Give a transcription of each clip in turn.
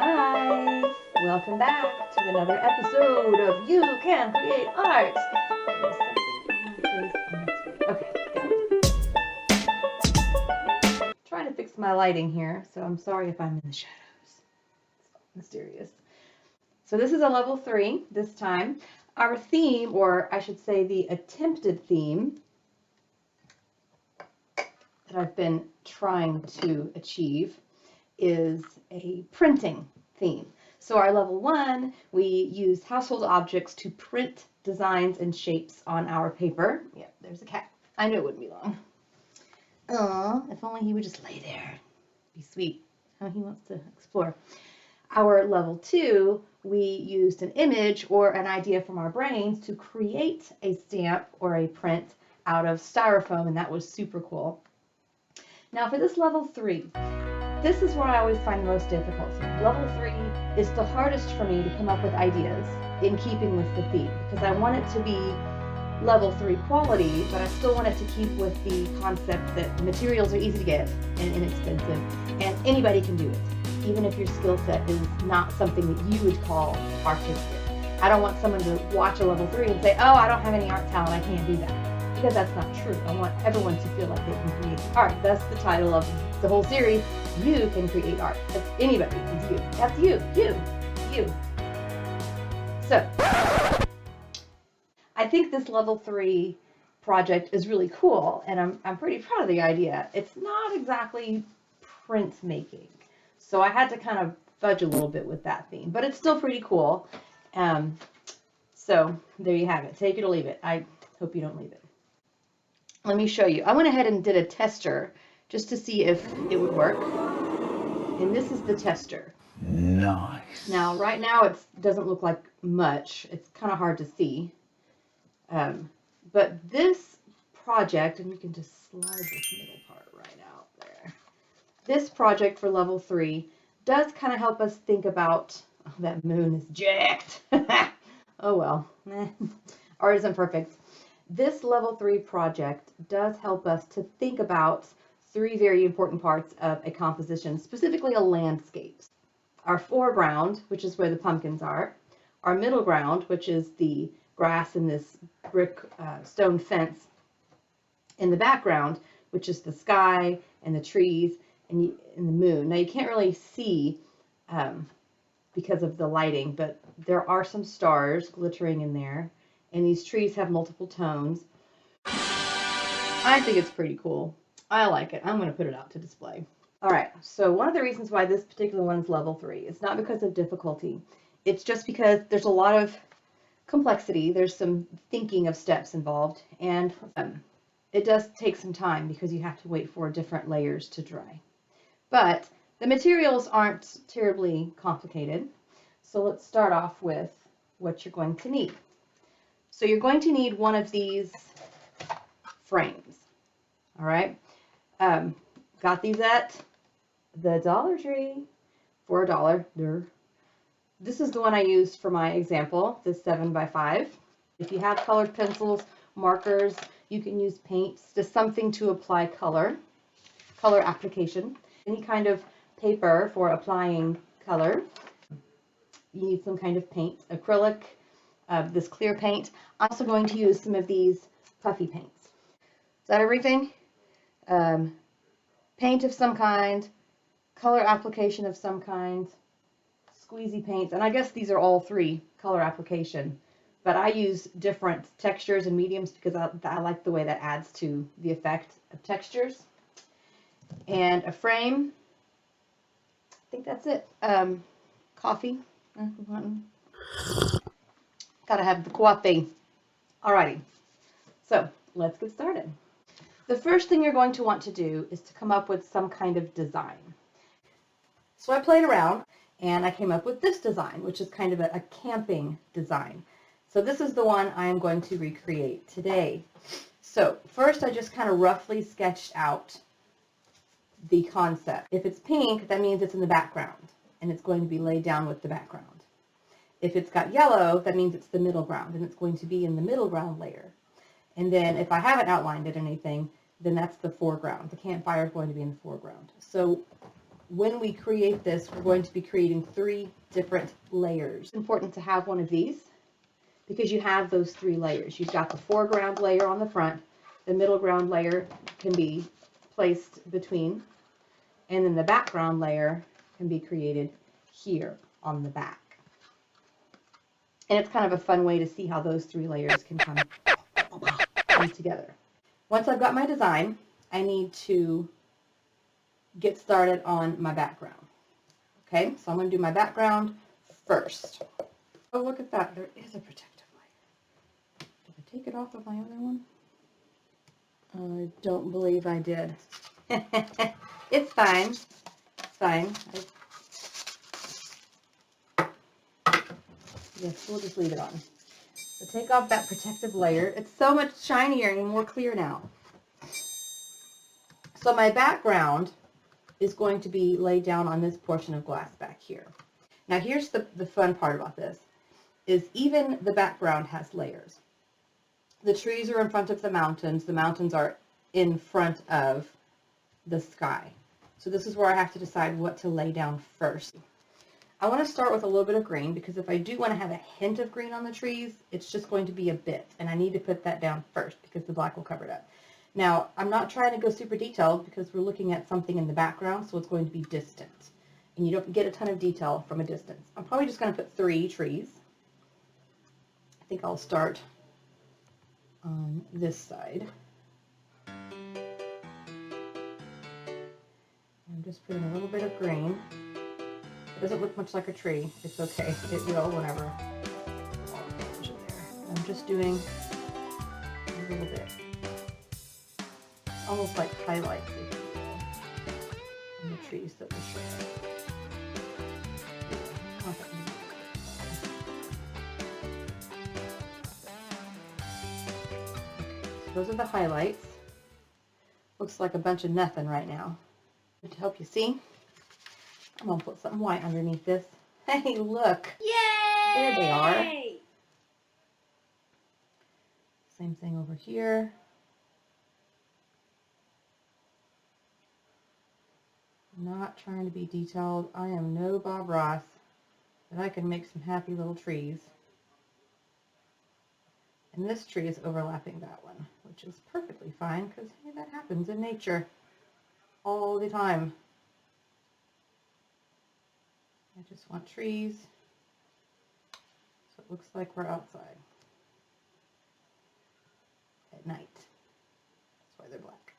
Hi, welcome back to another episode of You Can Create Art. There is something wrong with this on the screen. Okay, got it. Trying to fix my lighting here, so I'm sorry if I'm in the shadows. It's mysterious. So this is a level 3 this time. Our theme, or I should say the attempted theme that I've been trying to achieve is a printing theme. So our level 1, we use household objects to print designs and shapes on our paper. Yeah, there's a cat. I knew it wouldn't be long. Oh, if only he would just lay there. Be sweet. How he wants to explore. Our level 2, we used an image or an idea from our brains to create a stamp or a print out of styrofoam, and that was super cool. Now for this level 3, this is where I always find the most difficulty. Level 3 is the hardest for me to come up with ideas in keeping with the theme, because I want it to be level 3 quality, but I still want it to keep with the concept that the materials are easy to get and inexpensive, and anybody can do it, even if your skill set is not something that you would call artistic. I don't want someone to watch a level 3 and say, oh, I don't have any art talent, I can't do that. Because that's not true. I want everyone to feel like they can create art. That's the title of the whole series. You can create art. That's anybody. It's you. That's you. So, I think this level 3 project is really cool, and I'm pretty proud of the idea. It's not exactly printmaking, so I had to kind of fudge a little bit with that theme, but it's still pretty cool. So there you have it. Take it or leave it. I hope you don't leave it. Let me show you. I went ahead and did a tester just to see if it would work. And this is the tester. Nice. Now, right now it doesn't look like much. It's kind of hard to see. But this project, and you can just slide this middle part right out there. This project for level 3 does kind of help us think about, oh, that moon is jacked. Oh well, art isn't perfect. This level 3 project does help us to think about 3 very important parts of a composition, specifically a landscape. Our foreground, which is where the pumpkins are, our middle ground, which is the grass and this brick stone fence, in the background, which is the sky and the trees and the moon. Now you can't really see because of the lighting, but there are some stars glittering in there. And these trees have multiple tones. I think it's pretty cool. I like it. I'm going to put it out to display. All right, so one of the reasons why this particular one is level 3 is not because of difficulty. It's just because there's a lot of complexity. There's some thinking of steps involved, and it does take some time because you have to wait for different layers to dry. But the materials aren't terribly complicated. So let's start off with what you're going to need. So you're going to need one of these frames, all right? Got these at the Dollar Tree for $1. This is the one I used for my example, this 7x5. If you have colored pencils, markers, you can use paints, just something to apply color application. Any kind of paper for applying color. You need some kind of paint, acrylic, this clear paint. I'm also going to use some of these puffy paints. Is that everything? Paint of some kind, color application of some kind, squeezy paints, and I guess these are all 3 color application, but I use different textures and mediums because I like the way that adds to the effect of textures. And a frame. I think that's it. Coffee. Gotta have the coffee. Alrighty, so let's get started. The first thing you're going to want to do is to come up with some kind of design. So I played around and I came up with this design, which is kind of a camping design. So this is the one I am going to recreate today. So first I just kind of roughly sketched out the concept. If it's pink, that means it's in the background and it's going to be laid down with the background. If it's got yellow, that means it's the middle ground and it's going to be in the middle ground layer. And then if I haven't outlined it anything, then that's the foreground. The campfire is going to be in the foreground. So when we create this, we're going to be creating 3 different layers. It's important to have one of these because you have those 3 layers. You've got the foreground layer on the front, the middle ground layer can be placed between, and then the background layer can be created here on the back. And it's kind of a fun way to see how those 3 layers can come together. Once I've got my design, I need to get started on my background. Okay, so I'm going to do my background first. Oh, look at that. There is a protective layer. Did I take it off of my other one? I don't believe I did. It's fine. It's fine. Yes, we'll just leave it on. So take off that protective layer. It's so much shinier and more clear now. So my background is going to be laid down on this portion of glass back here. Now here's the fun part about this, is even the background has layers. The trees are in front of the mountains are in front of the sky. So this is where I have to decide what to lay down first. I want to start with a little bit of green because if I do want to have a hint of green on the trees, it's just going to be a bit, and I need to put that down first because the black will cover it up. Now, I'm not trying to go super detailed because we're looking at something in the background, so it's going to be distant. And you don't get a ton of detail from a distance. I'm probably just going to put 3 trees. I think I'll start on this side. I'm just putting a little bit of green. It doesn't look much like a tree. It's okay. It will whenever. I'm just doing a little bit. Almost like highlights, if you will, on the trees that we're showing. So those are the highlights. Looks like a bunch of nothing right now. To help you see, I'm going to put something white underneath this. Hey, look. Yay! There they are. Same thing over here. Not trying to be detailed. I am no Bob Ross, but I can make some happy little trees. And this tree is overlapping that one, which is perfectly fine because hey, that happens in nature all the time. I just want trees so it looks like we're outside at night. That's why they're black.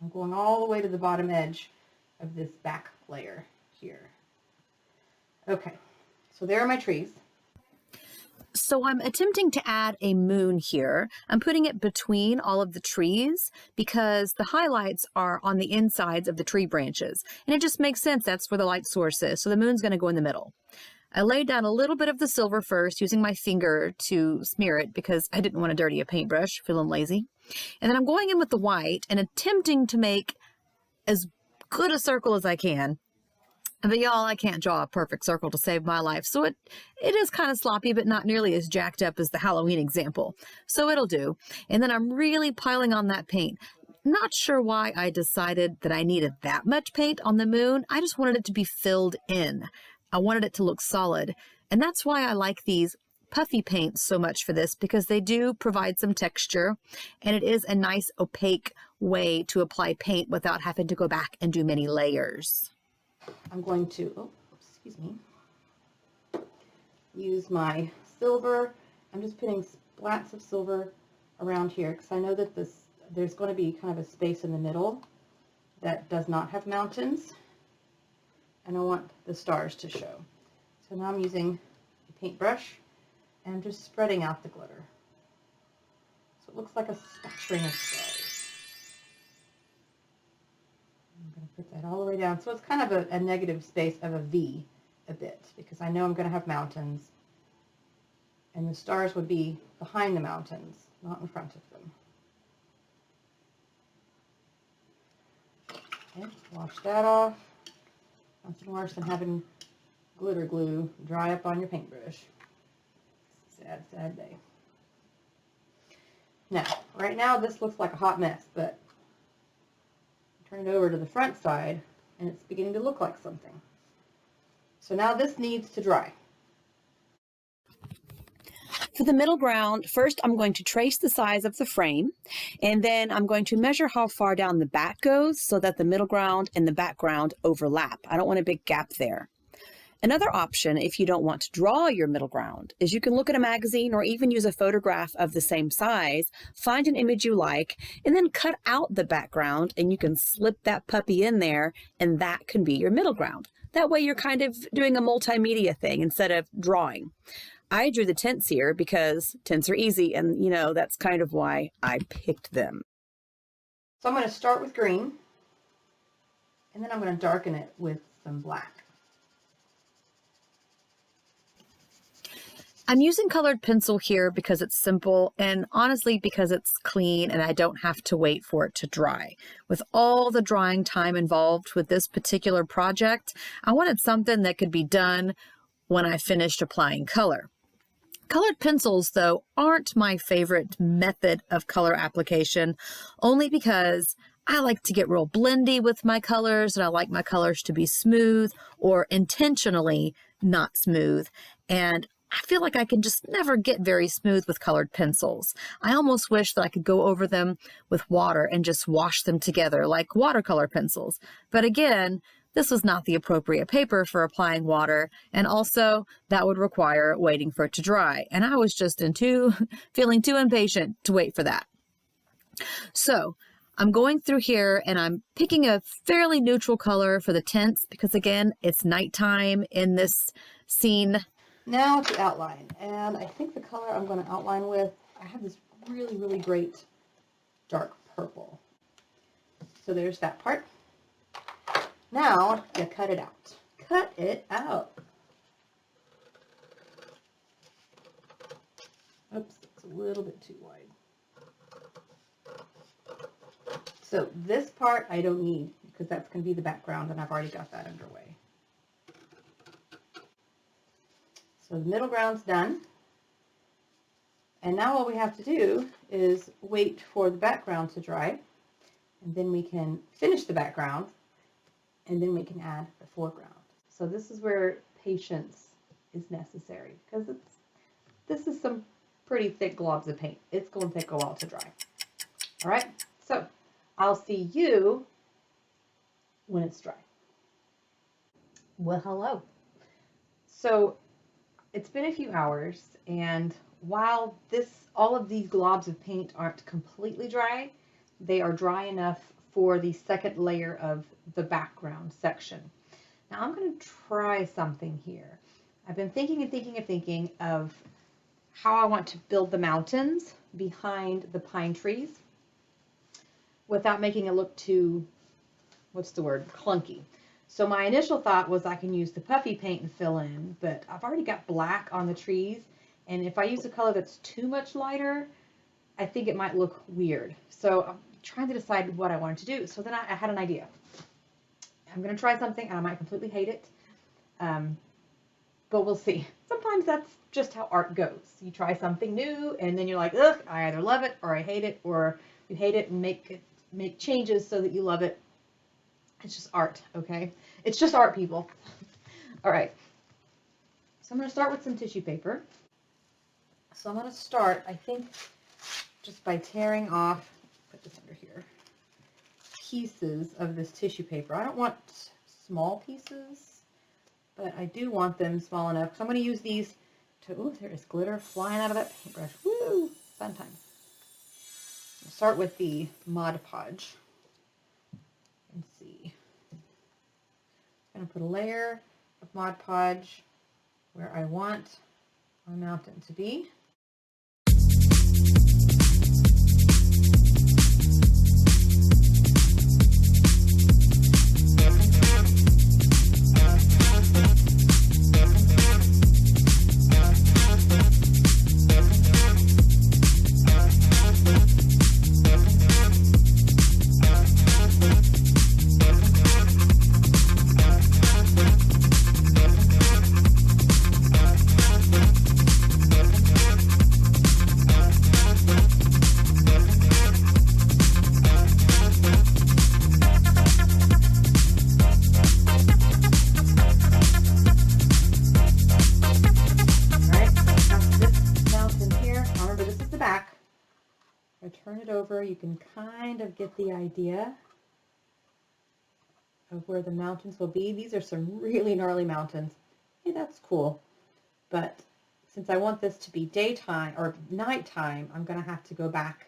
I'm going all the way to the bottom edge of this back layer here. Okay, so there are my trees. So I'm attempting to add a moon here. I'm putting it between all of the trees because the highlights are on the insides of the tree branches. And it just makes sense. That's where the light source is. So the moon's going to go in the middle. I laid down a little bit of the silver first using my finger to smear it because I didn't want to dirty a paintbrush, feeling lazy. And then I'm going in with the white and attempting to make as good a circle as I can. But y'all, I can't draw a perfect circle to save my life. So it is kind of sloppy, but not nearly as jacked up as the Halloween example. So it'll do. And then I'm really piling on that paint. Not sure why I decided that I needed that much paint on the moon. I just wanted it to be filled in. I wanted it to look solid. And that's why I like these puffy paints so much for this, because they do provide some texture. And it is a nice opaque way to apply paint without having to go back and do many layers. I'm going to, use my silver. I'm just putting splats of silver around here because I know that there's going to be kind of a space in the middle that does not have mountains, and I want the stars to show. So now I'm using a paintbrush and I'm just spreading out the glitter. So it looks like a scattering of stars. I'm going to put that all the way down. So it's kind of a negative space of a V a bit because I know I'm going to have mountains and the stars would be behind the mountains, not in front of them. Okay, wash that off. Nothing worse than having glitter glue dry up on your paintbrush. Sad, sad day. Now, right now this looks like a hot mess, but I'm turn it over to the front side, and it's beginning to look like something. So now this needs to dry. For the middle ground, first I'm going to trace the size of the frame, and then I'm going to measure how far down the back goes so that the middle ground and the background overlap. I don't want a big gap there. Another option, if you don't want to draw your middle ground, is you can look at a magazine or even use a photograph of the same size, find an image you like, and then cut out the background, and you can slip that puppy in there, and that can be your middle ground. That way you're kind of doing a multimedia thing instead of drawing. I drew the tints here because tints are easy, and you know, that's kind of why I picked them. So I'm going to start with green, and then I'm going to darken it with some black. I'm using colored pencil here because it's simple, and honestly because it's clean and I don't have to wait for it to dry. With all the drying time involved with this particular project, I wanted something that could be done when I finished applying color. Colored pencils, though, aren't my favorite method of color application, only because I like to get real blendy with my colors, and I like my colors to be smooth or intentionally not smooth. And I feel like I can just never get very smooth with colored pencils. I almost wish that I could go over them with water and just wash them together like watercolor pencils. But again, this was not the appropriate paper for applying water, and also that would require waiting for it to dry. And I was just feeling too impatient to wait for that. So I'm going through here and I'm picking a fairly neutral color for the tints because again, it's nighttime in this scene. Now to outline, and I think the color I'm going to outline with, I have this really, really great dark purple. So there's that part. Now you cut it out. Cut it out. Oops, it's a little bit too wide. So this part I don't need because that's going to be the background and I've already got that underway. So the middle ground's done. And now all we have to do is wait for the background to dry. And then we can finish the background. And then we can add the foreground. So this is where patience is necessary. Because this is some pretty thick globs of paint. It's going to take a while to dry. All right. So I'll see you when it's dry. Well, hello. So it's been a few hours, and while all of these globs of paint aren't completely dry, they are dry enough for the second layer of the background section. Now I'm going to try something here. I've been thinking and thinking and thinking of how I want to build the mountains behind the pine trees without making it look too, clunky. So my initial thought was I can use the puffy paint and fill in, but I've already got black on the trees, and if I use a color that's too much lighter, I think it might look weird. So I'm trying to decide what I wanted to do. So then I had an idea. I'm going to try something, and I might completely hate it, but we'll see. Sometimes that's just how art goes. You try something new, and then you're like, ugh, I either love it or I hate it, or you hate it and make changes so that you love it. It's just art, okay? It's just art, people. All right. So I'm going to start with some tissue paper. So I'm going to start, I think, just by tearing off, put this under here, pieces of this tissue paper. I don't want small pieces, but I do want them small enough. So I'm going to use these to, ooh, there is glitter flying out of that paintbrush. Woo! Fun time. I'll start with the Mod Podge. And see. I'm going to put a layer of Mod Podge where I want our mountain to be. it over, you can kind of get the idea of where the mountains will be. These are some really gnarly mountains. Hey, that's cool. But since I want this to be daytime or nighttime, I'm going to have to go back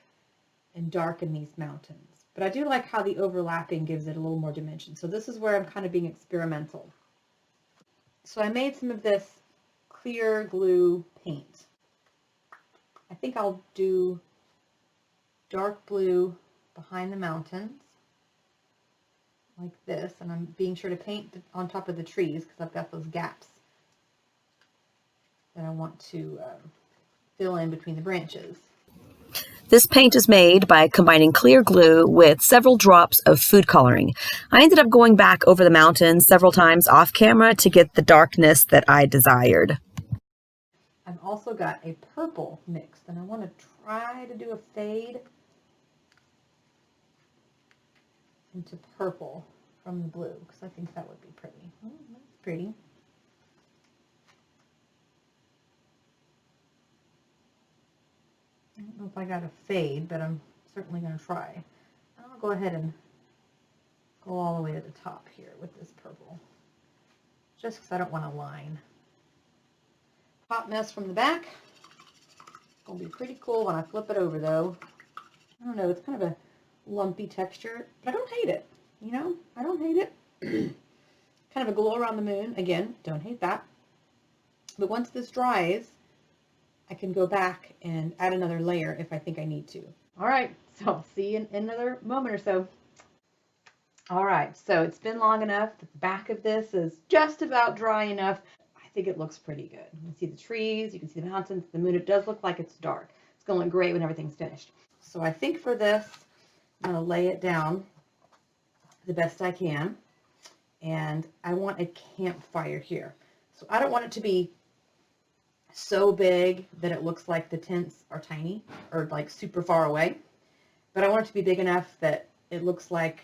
and darken these mountains. But I do like how the overlapping gives it a little more dimension. So this is where I'm kind of being experimental. So I made some of this clear glue paint. I think I'll do dark blue behind the mountains like this, and I'm being sure to paint on top of the trees because I've got those gaps that I want to fill in between the branches. This paint is made by combining clear glue with several drops of food coloring. I ended up going back over the mountains several times off camera to get the darkness that I desired. I've also got a purple mixed, and I want to try to do a fade into purple from the blue because I think that would be pretty. Oh, that's pretty. I don't know if I got a fade, but I'm certainly going to try. I'll go ahead and go all the way to the top here with this purple, just because I don't want a line. Hot mess from the back. It's going to be pretty cool when I flip it over, though. I don't know, it's kind of a lumpy texture, but I don't hate it. You know, I don't hate it. Kind of a glow around the moon. Again, don't hate that. But once this dries, I can go back and add another layer if I think I need to. All right, so I'll see you in another moment or so. All right, so it's been long enough that the back of this is just about dry enough. I think it looks pretty good. You can see the trees, you can see the mountains, the moon. It does look like it's dark. It's going to look great when everything's finished. So I think for this, I'm going to lay it down the best I can. And I want a campfire here. So I don't want it to be so big that it looks like the tents are tiny or like super far away. But I want it to be big enough that it looks like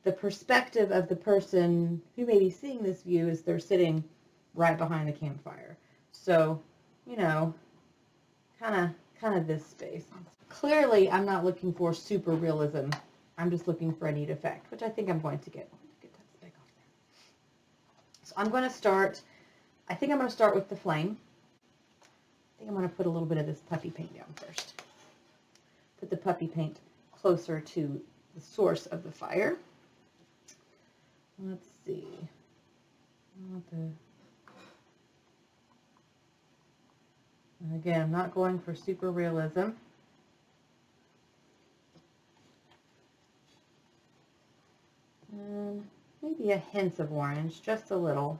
the perspective of the person who may be seeing this view is they're sitting right behind the campfire. So, you know, kind of this space. Clearly, I'm not looking for super realism. I'm just looking for a neat effect, which I think I'm going to get. Get that speck off there. So I'm going to start, I think I'm going to start with the flame. I think I'm going to put a little bit of this puppy paint down first. Put the puppy paint closer to the source of the fire. Let's see. And again, I'm not going for super realism. And maybe a hint of orange, just a little.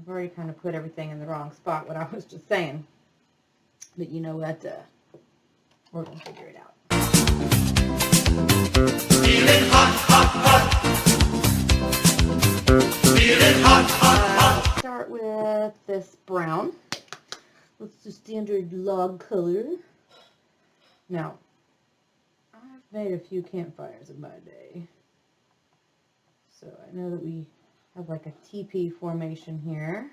I've already kind of put everything in the wrong spot, what I was just saying. But you know what? We're going to figure it out. Feeling hot, hot, hot. Feeling hot, hot, hot. Start with this brown. What's the standard log color? Now, I've made a few campfires in my day. So I know that we have like a teepee formation here.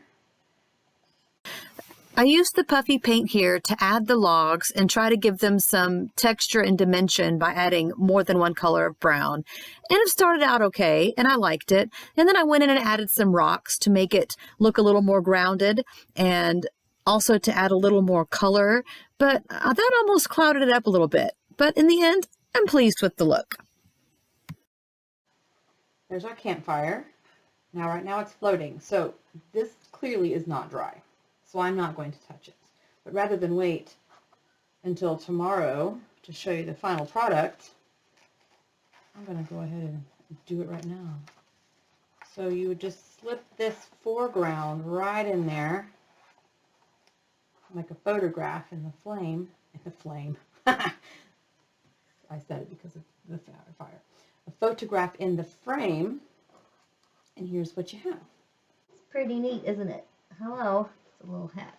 I used the puffy paint here to add the logs and try to give them some texture and dimension by adding more than one color of brown. And it started out okay, and I liked it. And then I went in and added some rocks to make it look a little more grounded and also to add a little more color. But that almost clouded it up a little bit. But in the end, I'm pleased with the look. There's our campfire. Now, right now it's floating. So this clearly is not dry. So I'm not going to touch it. But rather than wait until tomorrow to show you the final product, I'm going to go ahead and do it right now. So you would just slip this foreground right in there, like a photograph in the flame. I said it because of the fire. A photograph in the frame, and here's what you have. It's pretty neat, isn't it? Hello. A little hat.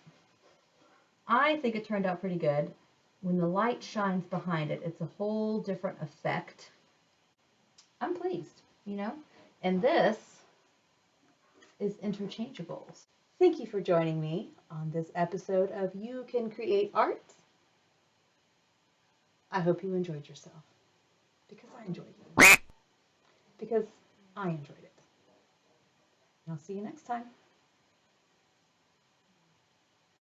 I think it turned out pretty good. When the light shines behind it, it's a whole different effect. I'm pleased, you know? And this is interchangeable. Thank you for joining me on this episode of You Can Create Art. I hope you enjoyed yourself. Because I enjoyed it. Because I enjoyed it. And I'll see you next time.